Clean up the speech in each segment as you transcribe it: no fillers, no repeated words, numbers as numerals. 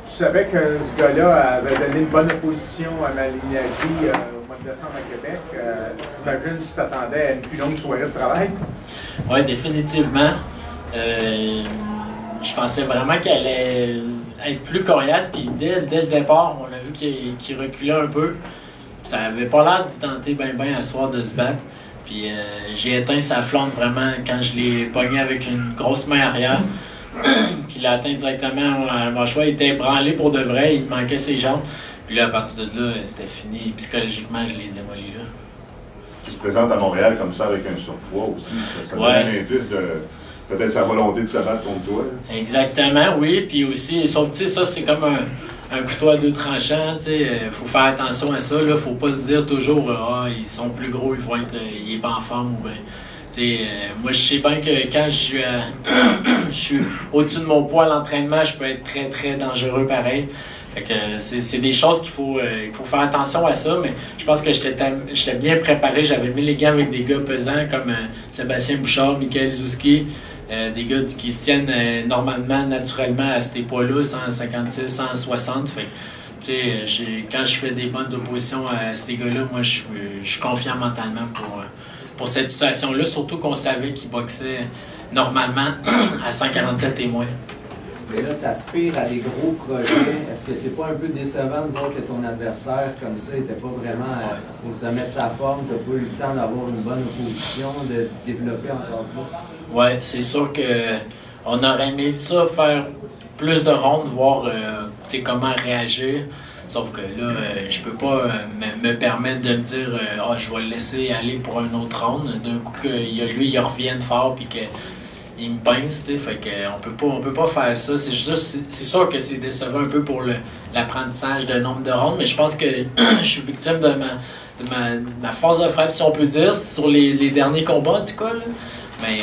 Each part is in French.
Tu savais que ce gars-là avait donné une bonne opposition à Malignaggi au mois de décembre à Québec. J'imagine que tu t'attendais à une plus longue soirée de travail. Oui, définitivement. Je pensais vraiment qu'elle allait être plus coriace. Puis dès le départ, on a vu qu'il reculait un peu. Ça avait pas l'air d'y tenter bien à soir de se battre. Puis j'ai éteint sa flamme vraiment quand je l'ai pogné avec une grosse main arrière. Puis il l'a atteint directement à la mâchoire. Il était ébranlé pour de vrai. Il manquait ses jambes. Puis là, à partir de là, c'était fini. Psychologiquement, je l'ai démoli là. Il se présente à Montréal comme ça avec un surpoids aussi. Ça donne un indice de peut-être sa volonté de se battre contre toi. Là. Exactement, oui. Puis aussi, sauf que ça, c'est comme un couteau à deux tranchants. Il faut faire attention à ça. Il ne faut pas se dire toujours ils sont plus gros, ils vont être il est pas en forme. Ou moi, je sais bien que quand je suis au-dessus de mon poids à l'entraînement, je peux être très, très dangereux pareil. Fait que c'est des choses qu'il faut faire attention à ça, mais je pense que j'étais bien préparé. J'avais mis les gants avec des gars pesants comme Sébastien Bouchard, Michael Zouski, des gars qui se tiennent normalement, naturellement à ces poids-là, 156, 160. Fait que, quand je fais des bonnes oppositions à ces gars-là, moi je suis confiant mentalement pour cette situation-là, surtout qu'on savait qu'ils boxaient normalement à 147 et moins. Mais là, tu aspires à des gros projets. Est-ce que c'est pas un peu décevant de voir que ton adversaire, comme ça, n'était pas vraiment au sommet de sa forme? Tu n'as pas eu le temps d'avoir une bonne opposition, de développer encore plus? Oui, c'est sûr qu'on aurait aimé ça faire plus de rondes, voir comment réagir. Sauf que là, je peux pas me permettre de me dire je vais le laisser aller pour une autre ronde. D'un coup, il revienne fort puis qu'il me pince, tu sais. Fait qu'on peut pas faire ça. C'est sûr que c'est décevant un peu pour l'apprentissage de nombre de rondes, mais je pense que je suis victime de ma force de frappe, si on peut dire, sur les derniers combats, en tout cas. Là. Mais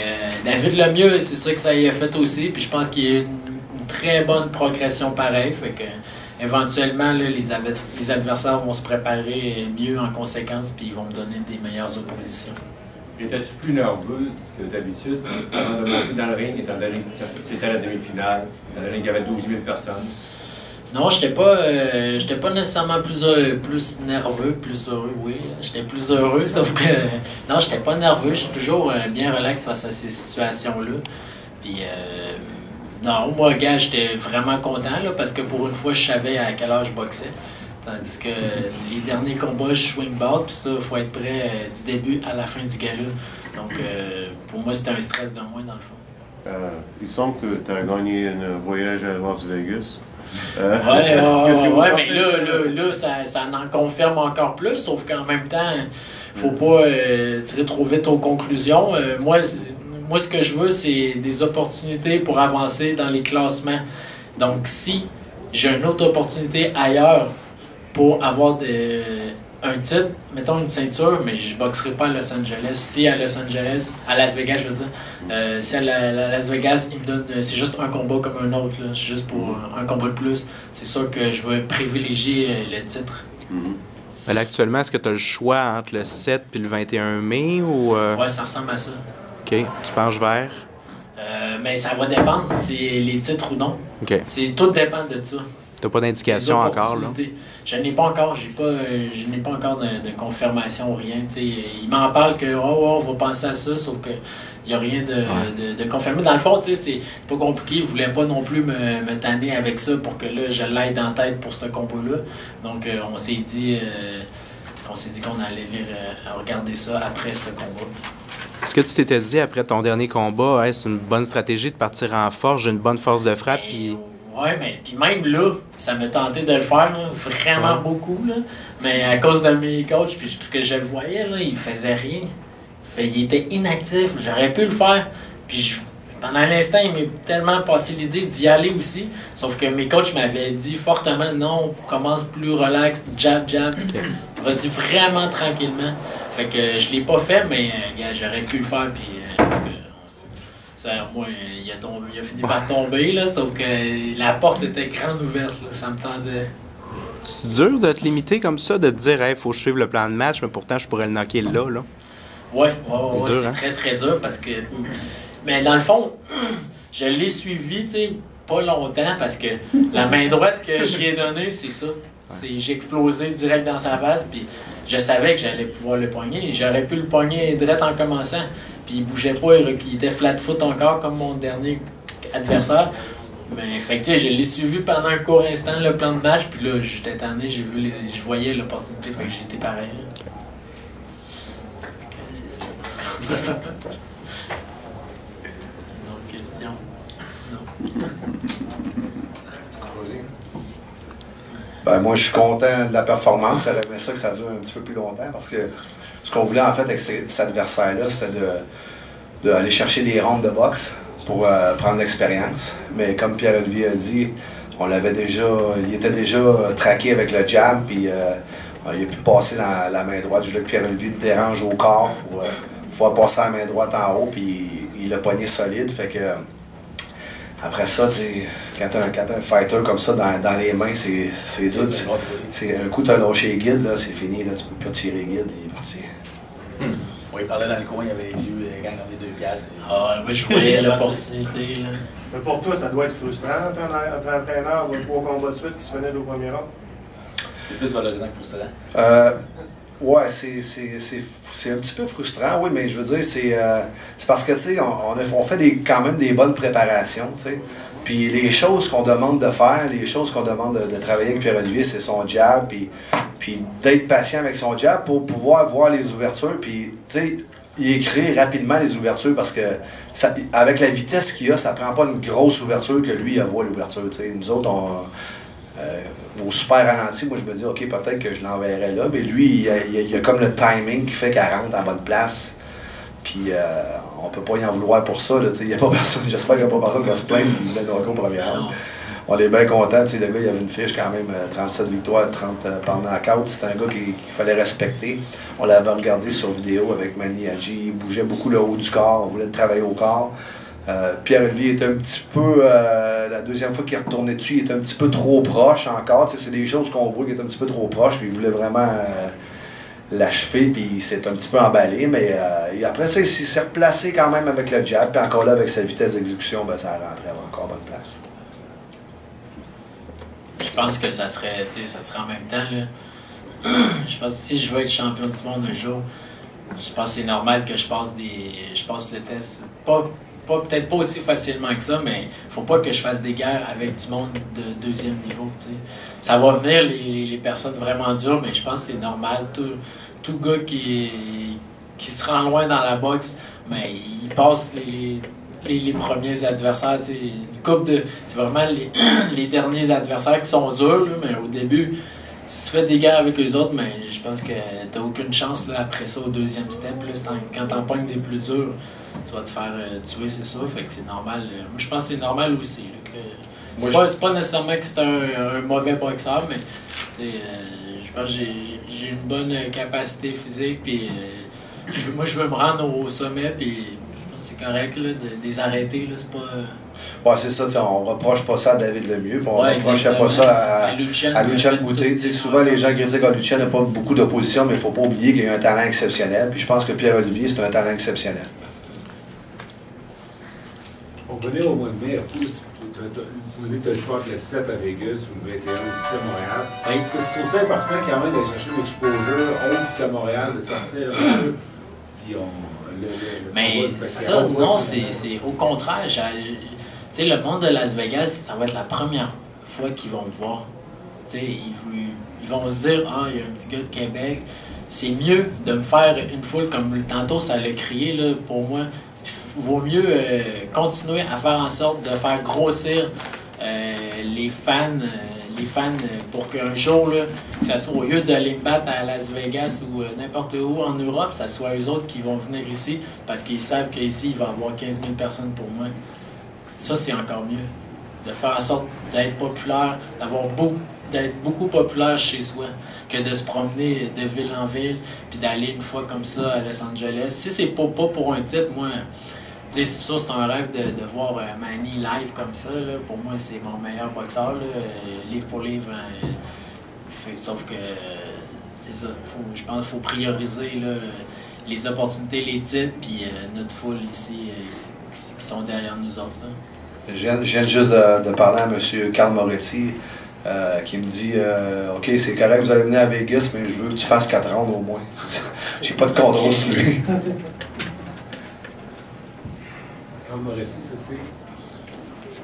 David Lemieux, c'est ça que ça y a fait aussi. Puis je pense qu'il y a une très bonne progression pareille. Fait que éventuellement, là, les adversaires vont se préparer mieux en conséquence, puis ils vont me donner des meilleures oppositions. Étais-tu plus nerveux que d'habitude avant de monter dans le ring, étant donné que c'était la demi-finale, étant donné qu'il y avait 12 000 personnes? Non, j'étais pas nécessairement plus nerveux, plus heureux, oui. J'étais plus heureux, sauf que non, j'étais pas nerveux. Je suis toujours bien relax face à ces situations-là. Puis non, moi, gars, j'étais vraiment content là, parce que pour une fois, je savais à quelle heure je boxais. Tandis que les derniers combats, je swing ball, puis ça, il faut être prêt du début à la fin du gala. Donc, pour moi, c'était un stress de moins, dans le fond. Il semble que tu as gagné un voyage à Las Vegas. Ouais, mais là ça en confirme encore plus, sauf qu'en même temps, faut pas tirer trop vite aux conclusions. Moi, ce que je veux, c'est des opportunités pour avancer dans les classements. Donc, si j'ai une autre opportunité ailleurs pour avoir un titre, mettons une ceinture, mais je ne boxerai pas à Los Angeles. Si à Los Angeles, à Las Vegas, je veux dire, si à Las Vegas, il me donne, c'est juste un combat comme un autre, là, juste pour un combat de plus, c'est sûr que je vais privilégier le titre. Mais là, actuellement, est-ce que tu as le choix entre le 7 et le 21 mai ou... Ouais, ça ressemble à ça. OK. Tu penches vers? Mais ça va dépendre, c'est les titres ou non. OK. Tout dépend de ça. T'as pas d'indication encore, là? Je n'ai pas encore, je n'ai pas encore de confirmation ou rien. T'sais. Il m'en parle que on va penser à ça, sauf que il n'y a rien de confirmé. Dans le fond, c'est pas compliqué. Il ne voulait pas non plus me tanner avec ça pour que là, je l'aide en tête pour ce combat-là. Donc, on s'est dit qu'on allait regarder ça après ce combat. Est-ce que tu t'étais dit après ton dernier combat, c'est une bonne stratégie de partir en force, j'ai une bonne force de frappe? Oui, mais puis même là, ça m'a tenté de le faire, là, vraiment beaucoup. Là, mais à cause de mes coachs, puis parce que je le voyais, là, il faisait rien. Il était inactif. J'aurais pu le faire. Puis pendant l'instant, il m'est tellement passé l'idée d'y aller aussi. Sauf que mes coachs m'avaient dit fortement non, commence plus relax, jab. Vas-y vraiment tranquillement. Fait que je l'ai pas fait, mais j'aurais pu le faire. Puis parce que moi, il a fini par tomber, là, sauf que la porte était grande ouverte, là, ça me tendait. C'est dur de te limiter comme ça, de te dire « faut que je suive le plan de match, mais pourtant je pourrais le knocker là. » Oui, c'est très très dur parce que... Mais dans le fond, je l'ai suivi, tu sais, pas longtemps parce que la main droite que j'y ai donnée, c'est ça. J'ai explosé direct dans sa face, puis je savais que j'allais pouvoir le pogner. J'aurais pu le pogner direct en commençant, puis il bougeait pas, il était flat foot encore comme mon dernier adversaire. Mais fait que, je l'ai suivi pendant un court instant, le plan de match, puis là, j'étais tanné, je voyais l'opportunité, fait que j'ai été pareil. C'est ça. Une autre question? Non. Ben, moi, je suis content de la performance. J'aurais aimé ça que ça dure un petit peu plus longtemps parce que ce qu'on voulait en fait avec cet adversaire-là, c'était d'aller chercher des rondes de boxe pour prendre l'expérience. Mais comme Pierre-Olivier a dit, il était déjà traqué avec le jab, puis il a pu passer la main droite. Je voulais que Pierre-Olivier le dérange au corps pour pouvoir passer la main droite en haut, puis il l'a pogné solide. Fait que après ça, quand t'as un fighter comme ça dans les mains, c'est dur. Un coup, t'as lâché les guides, là, c'est fini, là, tu peux plus tirer les guides, il est parti. Oui, il parlait dans le coin, il avait les yeux quand on est 2 piastres. Ah, moi, je voyais l'opportunité. Mais pour toi, ça doit être frustrant, après un entraîneur, de 3 combats de suite qui se venaient au premier round. C'est plus valorisant que frustrant. Ouais, c'est un petit peu frustrant, oui, mais je veux dire, c'est parce que, tu sais, on fait quand même des bonnes préparations, tu sais. Puis les choses qu'on demande de faire, les choses qu'on demande de travailler avec Pierre-Olivier, c'est son jab, puis d'être patient avec son jab pour pouvoir voir les ouvertures, puis, tu sais, il écrit rapidement les ouvertures parce que, avec la vitesse qu'il a, ça prend pas une grosse ouverture que lui, il voit l'ouverture, tu sais. Nous autres, au super ralenti, moi je me dis, ok, peut-être que je l'enverrai là, mais lui, il a comme le timing qui fait qu'elle rentre à bonne place. Puis on peut pas y en vouloir pour ça. Il y a pas personne, j'espère qu'il n'y a pas personne qui va se plaindre de Noco au premier round. On est bien content. Le gars, il avait une fiche quand même, 37 victoires, 30 par knockout. C'était un gars qu'il fallait respecter. On l'avait regardé sur vidéo avec Manny Hadji. Il bougeait beaucoup le haut du corps. On voulait travailler au corps. Pierre-Olivier était un petit peu, la deuxième fois qu'il est retourné dessus, il était un petit peu trop proche encore. C'est des choses qu'on voit qu'il est un petit peu trop proche, puis il voulait vraiment l'achever, puis il s'est un petit peu emballé. Mais après ça, il s'est replacé quand même avec le jab, puis encore là, avec sa vitesse d'exécution, ben, ça rentrait encore à bonne place. Je pense que ça serait en même temps. Là. Je pense que si je veux être champion du monde un jour, je pense que c'est normal que je passe le test. Peut-être pas aussi facilement que ça, mais faut pas que je fasse des guerres avec du monde de deuxième niveau. T'sais. Ça va venir les personnes vraiment dures, mais je pense que c'est normal. Tout gars qui se rend loin dans la boxe, mais il passe les premiers adversaires. Une couple de. C'est vraiment les derniers adversaires qui sont durs, là, mais au début, si tu fais des guerres avec eux autres, mais je pense que t'as aucune chance là, après ça au deuxième step. Là, quand t'en pognes des plus durs, tu vas te faire tuer, c'est ça. Fait que c'est normal. Moi, je pense que c'est normal aussi. Là, c'est pas nécessairement que c'est un mauvais boxeur, mais je pense que j'ai une bonne capacité physique. Puis, moi, je veux me rendre au sommet. Puis, c'est correct là, de les arrêter. Là, c'est pas. Ouais, c'est ça, on reproche pas ça à David Lemieux, puis on reproche pas ça à Lucian Boutet. Souvent, les gens critiquent que Lucian n'a pas beaucoup d'opposition, mais il ne faut pas oublier qu'il a un talent exceptionnel. Puis je pense que Pierre-Olivier, c'est un talent exceptionnel. Pour venir au mois de mai, tu me dis que tu as le choix entre le 7 à Vegas ou le 21 ou le 6 à Montréal. Oui. Je trouve ça important quand même d'aller chercher l'exposure autre qu'à Montréal, de sortir un peu. Puis mais ça, non, c'est au contraire. Tu sais, le monde de Las Vegas, ça va être la première fois qu'ils vont me voir. Tu sais, ils vont se dire, ah, il y a un petit gars de Québec. C'est mieux de me faire une foule comme tantôt ça l'a crié là, pour moi. Vaut mieux continuer à faire en sorte de faire grossir les fans pour qu'un jour, là, que ça soit au lieu d'aller me battre à Las Vegas ou n'importe où en Europe, ça soit eux autres qui vont venir ici parce qu'ils savent qu'ici, il va y avoir 15 000 personnes pour moi. Ça, c'est encore mieux. De faire en sorte d'être populaire, d'être beaucoup populaire chez soi, que de se promener de ville en ville, puis d'aller une fois comme ça à Los Angeles. Si c'est pas pour un titre, moi, c'est sûr, c'est un rêve de voir Manny live comme ça. Là. Pour moi, c'est mon meilleur boxeur, là, livre pour livre. Sauf que, c'est ça, je pense qu'il faut prioriser là, les opportunités, les titres, puis notre foule ici qui sont derrière nous autres. Là. Je viens juste de parler à M. Carl Moretti, qui me dit OK, c'est correct, vous allez venir à Vegas, mais je veux que tu fasses 4 rounds au moins. J'ai pas de contrôle sur lui. Carl Moretti, ça c'est?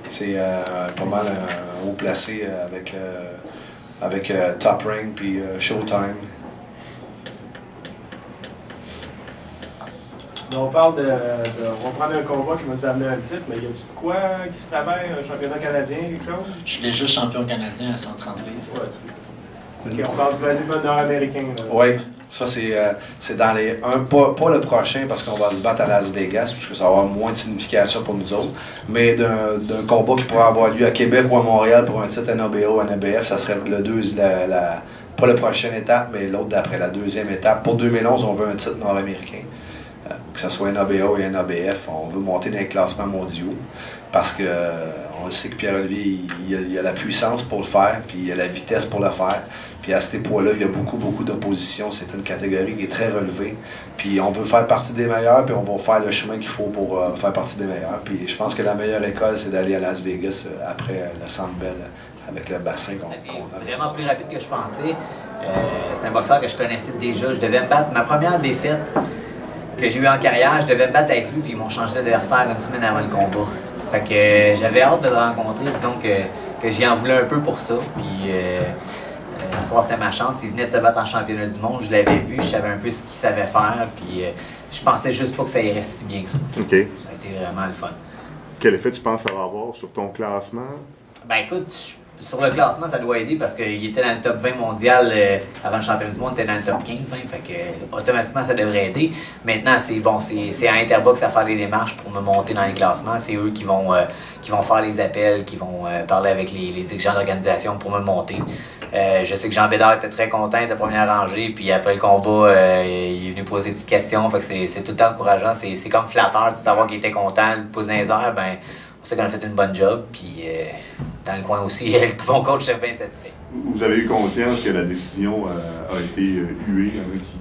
C'est pas mal haut placé avec Top Rank puis Showtime. On parle on va prendre un combat qui va nous amener un titre, mais y a-tu de quoi qui se travaille, un championnat canadien, quelque chose? Je suis déjà champion canadien à 130 livres. Ouais. OK, on parle du nord-américain. Oui, ça c'est dans les... pas le prochain, parce qu'on va se battre à Las Vegas, parce que ça va avoir moins de signification pour nous autres, mais d'un combat qui pourrait avoir lieu à Québec ou à Montréal pour un titre NABO, NABF, ça serait pas la prochaine étape, mais l'autre d'après, la deuxième étape. Pour 2011, on veut un titre nord-américain. Que ce soit NABO et NABF, on veut monter dans les classements mondiaux parce que on le sait que Pierre-Olivier, il a la puissance pour le faire, puis il a la vitesse pour le faire. Puis à ces poids-là, il y a beaucoup d'opposition. C'est une catégorie qui est très relevée. Puis on veut faire partie des meilleurs, puis on va faire le chemin qu'il faut pour faire partie des meilleurs. Puis je pense que la meilleure école, c'est d'aller à Las Vegas après le Centre Bell avec le bassin qu'on a. Vraiment plus rapide que je pensais. C'est un boxeur que je connaissais déjà. Je devais me battre. Ma première défaite que j'ai eu en carrière, je devais me battre avec lui, puis ils m'ont changé d'adversaire une semaine avant le combat. Fait que j'avais hâte de le rencontrer, disons que j'y en voulais un peu pour ça. Puis ce soir, c'était ma chance. Il venait de se battre en championnat du monde, je l'avais vu, je savais un peu ce qu'il savait faire, puis je pensais juste pas que ça irait si bien que ça. OK. Ça a été vraiment le fun. Quel effet tu penses ça va avoir sur ton classement? Ben écoute, sur le classement, ça doit aider parce qu'il était dans le top 20 mondial avant le championnat du monde, il était dans le top 15 même, fait que automatiquement ça devrait aider. Maintenant, c'est à Interbox à faire les démarches pour me monter dans les classements. C'est eux qui vont faire les appels, qui vont parler avec les dirigeants d'organisation pour me monter. Je sais que Jean Bédard était très content de première rangée, puis après le combat, il est venu poser des petites questions, fait que c'est tout le temps encourageant. C'est comme flatteur de savoir qu'il était content, le pouce dans les airs, ben on sait qu'on a fait une bonne job, puis dans le coin aussi, mon coach est bien satisfait. Vous avez eu conscience que la décision a été huée,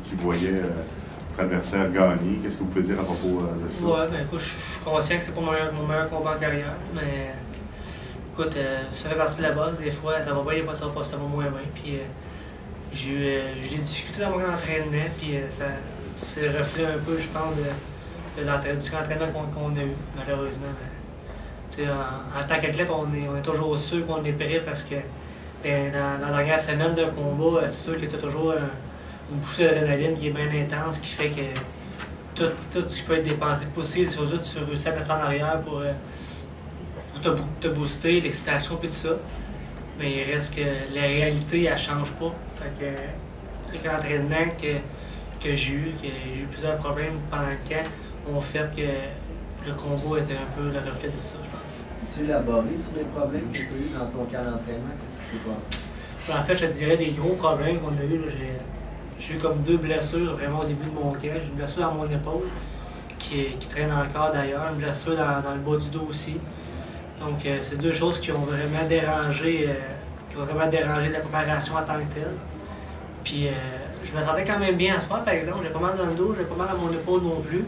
qui voyait votre adversaire gagner. Qu'est-ce que vous pouvez dire à propos de ça? Ouais, ben écoute, je suis conscient que c'est pas mon meilleur combat en carrière, mais écoute, ça fait partie de la base. Des fois, ça va bien, des fois, ça va moins bien. Puis j'ai eu des difficultés dans mon entraînement, puis c'est le reflet un peu, je pense, du entraînement qu'on a eu, malheureusement. En tant qu'athlète, on est toujours sûr qu'on est prêt parce que dans la dernière semaine d'un combat, c'est sûr que tu as toujours une poussée d'adrénaline qui est bien intense, qui fait que tout ce qui peut être dépensé possible, sur eux, tu réussis à mettre ça en arrière pour te booster, l'excitation et tout ça. Mais il reste que la réalité, elle change pas. Fait que avec l'entraînement que j'ai eu plusieurs problèmes pendant le camp, ont fait que le combat était un peu le reflet de ça, je pense. Tu l'as abordé sur les problèmes que tu as eu dans ton camp d'entraînement? Qu'est-ce qui s'est passé? En fait, je te dirais des gros problèmes qu'on a eu. J'ai eu comme 2 blessures vraiment au début de mon camp. J'ai une blessure à mon épaule qui traîne encore d'ailleurs, une blessure dans le bas du dos aussi. Donc, c'est 2 choses qui ont vraiment dérangé la préparation en tant que telle. Puis, je me sentais quand même bien à soir, par exemple. J'ai pas mal dans le dos, j'ai pas mal à mon épaule non plus.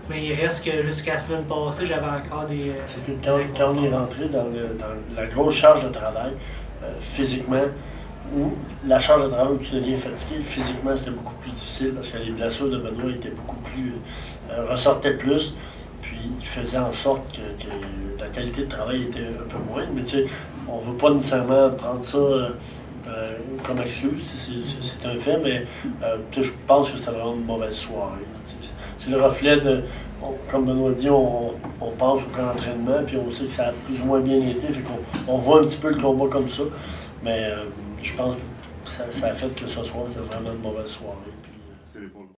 Mais il reste que jusqu'à la semaine passée, j'avais encore des. C'est que quand on est rentré dans la grosse charge de travail, physiquement, ou la charge de travail où tu deviens fatigué, physiquement, c'était beaucoup plus difficile parce que les blessures de Benoît étaient beaucoup plus. Ressortaient plus, puis il faisait en sorte que la qualité de travail était un peu moindre. Mais tu sais, on ne veut pas nécessairement prendre ça comme excuse, c'est un fait, mais je pense que c'était vraiment une mauvaise soirée. C'est le reflet de, comme Benoît dit, on pense au camp d'entraînement, puis on sait que ça a plus ou moins bien été, fait qu'on voit un petit peu le combat comme ça, mais je pense que ça a fait que ce soir, c'était vraiment une mauvaise soirée.